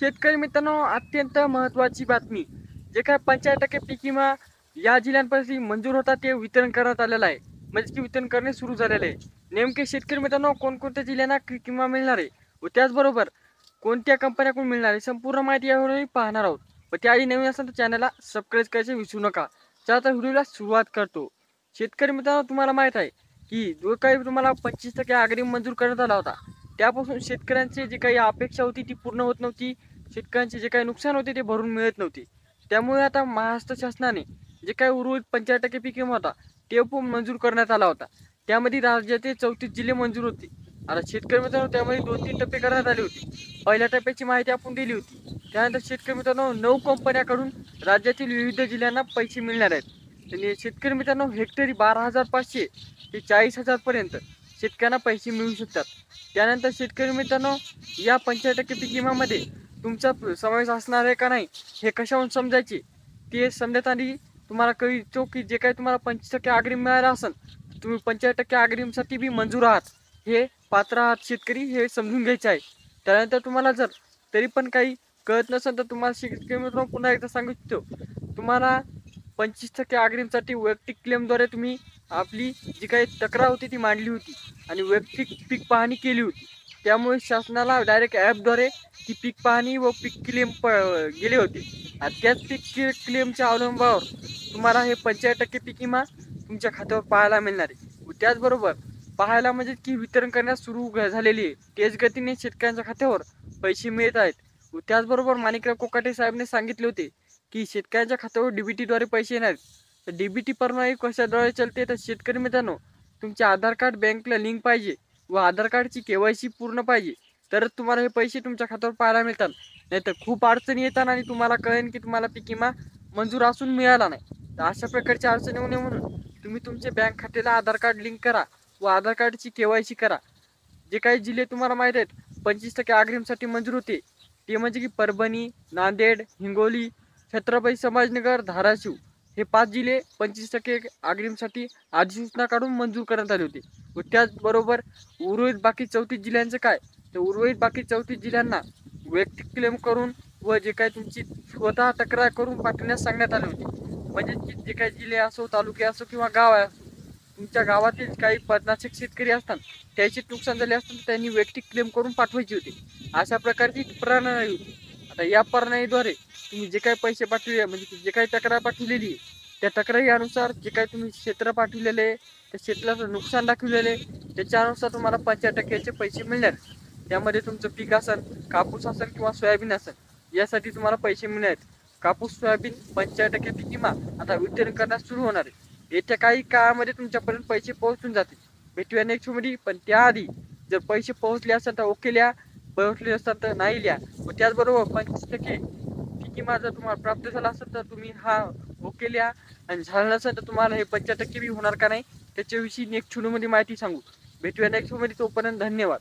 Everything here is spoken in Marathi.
शेतकरी मित्रांनो, अत्यंत महत्त्वाची बातमी. जे काय 95% पीक विमा या जिल्ह्यांपाशी मंजूर होता ते वितरण करण्यात आलेलं आहे. म्हणजे की वितरण करणे सुरू झालेले आहे. नेमके शेतकरी मित्रांनो कोणकोणत्या जिल्ह्यांना पीक विमा मिळणार आहे व त्याचबरोबर कोणत्या कंपन्याकडून मिळणार आहे संपूर्ण माहिती यावेळी पाहणार आहोत. व त्याआधी नवीन असेल तर चॅनलला सबस्क्राईब करायचे विसरू नका. चला तर व्हिडिओला सुरुवात करतो. शेतकरी मित्रांनो, तुम्हाला माहीत आहे की जो काही तुम्हाला 25% अग्रिम मंजूर करण्यात आला होता, त्यापासून शेतकऱ्यांची जी काही अपेक्षा होती ती पूर्ण होत नव्हती. शेतकऱ्यांचे जे काही नुकसान होते ते भरून मिळत नव्हते. त्यामुळे आता महाराष्ट्र शासनाने जे काही उर्वरित 95% पीक विमा होता ते पण मंजूर करण्यात आला होता. त्यामध्ये राज्याचे 34 जिल्हे मंजूर होते. आता शेतकरी मित्रांनो, त्यामध्ये 2-3 टप्पे करण्यात आले होते. पहिल्या टप्प्याची माहिती आपण दिली होती. त्यानंतर शेतकरी मित्रांनो 9 कंपन्याकडून राज्यातील विविध जिल्ह्यांना पैसे मिळणार आहेत. आणि शेतकरी मित्रांनो हेक्टरी 12,500 ते 40,000 पर्यंत शेतकऱ्यांना पैसे मिळू शकतात. त्यानंतर शेतकरी मित्रांनो, या 95% पीक विम्यामध्ये तुमचा समावेश असणार आहे का नाही हे कशावरून समजायचे ते समजत आधी तुम्हाला कळतो की जे काही तुम्हाला 25% अग्रिम मिळालं असेल तुम्ही 95% अग्रिमसाठी बी मंजूर आहात, हे पात्र आहात शेतकरी हे समजून घ्यायचे आहे. त्यानंतर तुम्हाला जर तरी पण काही कळत नसेल तर तुम्हाला शेतकरी मित्रांनो पुन्हा एकदा सांगू इच्छितो, तुम्हाला 25% अग्रिमसाठी वैयक्तिक क्लेमद्वारे तुम्ही आपली जी काही तक्रार होती ती मांडली होती आणि वैयक्तिक पीक पाहणी केली होती. त्यामुळे शासनाला डायरेक्ट ॲपद्वारे ती पीक पाहणी व पीक क्लेम गेले होते. आणि त्याच पीक क्लेमच्या अवलंबावर तुम्हाला हे 95% पीक विमा तुमच्या खात्यावर पाहायला मिळणार आहे. व त्याचबरोबर पाहायला म्हणजे की वितरण करण्यास सुरू झालेली आहे. तेच गतीने शेतकऱ्यांच्या खात्यावर पैसे मिळत आहेत. व त्याचबरोबर माणिकराव कोकाटे साहेबने सांगितले होते की शेतकऱ्यांच्या खात्यावर डीबीटीद्वारे पैसे येणार आहेत. तर डीबीटी प्रणाली कशाद्वारे चालते तर शेतकरी मित्रांनो, तुमचे आधार कार्ड बँकला लिंक पाहिजे व आधार कार्डची केवायसी पूर्ण पाहिजे, तरच तुम्हाला हे पैसे तुमच्या खात्यावर पाहायला मिळतात. नाहीतर खूप अडचणी येतात आणि तुम्हाला कळेल की तुम्हाला पीक विमा मंजूर असून मिळाला नाही. तर अशा प्रकारच्या अडचणी होऊ नये म्हणून तुम्ही तुमचे बँक खात्याला आधार कार्ड लिंक करा व आधार कार्डची केवायसी करा. जे काही जिल्हे तुम्हाला माहीत आहेत 25% अग्रिमसाठी मंजूर होते ते म्हणजे की परभणी, नांदेड, हिंगोली, छत्रपती संभाजीनगर, धाराशिव हे 5 जिल्हे 25% अग्रिमसाठी अधिसूचना काढून मंजूर करण्यात आले होते. व त्याचबरोबर उर्वरित बाकी 34 जिल्ह्यांचं काय, तर उर्वरित बाकी 34 जिल्ह्यांना वैयक्तिक क्लेम करून व जे काही तुमची स्वतः तक्रार करून पाठवण्यास सांगण्यात आले होते. म्हणजे जे काही जिल्हे असो, तालुके असो किंवा गाव असो, तुमच्या गावातील काही 50 शेतकरी असतात त्याचे नुकसान झाले असतात त्यांनी वैयक्तिक क्लेम करून पाठवायची होती. अशा प्रकारची प्रणाली होती. आता या प्रणालीद्वारे तुम्ही जे काही पैसे पाठवले म्हणजे जे काही तक्रार पाठवलेली आहे त्या तक्रारीनुसार जे काही तुम्ही क्षेत्र पाठवलेले आहे त्या क्षेत्राचं नुकसान दाखवलेले त्याच्यानुसार तुम्हाला 95%चे पैसे मिळणार. त्यामध्ये तुमचं पीक असेल, कापूस असेल किंवा सोयाबीन असेल यासाठी तुम्हाला पैसे मिळणार आहेत. कापूस सोयाबीन 95% पीक विमा आता वितरण करण्यास सुरू होणार आहे. येत्या काही काळामध्ये तुमच्यापर्यंत पैसे पोहोचून जातील. भेटूया नेक्स्ट मध्ये. पण त्याआधी जर पैसे पोहोचले असेल तर ओके लिहा, पोहोचले असेल तर नाही लिहा. व त्याचबरोबर 25% पीक विमा जर तुम्हाला प्राप्त झाला असेल तर तुम्ही हा ओके लिहा. आणि झालं नसेल तर तुम्हाला हे 95% बी होणार का नाही त्याच्याविषयी नेक्स्ट व्हिडिओमध्ये माहिती सांगू. भेटूया नेक्स्ट व्हिडिओमध्ये. तोपर्यंत धन्यवाद.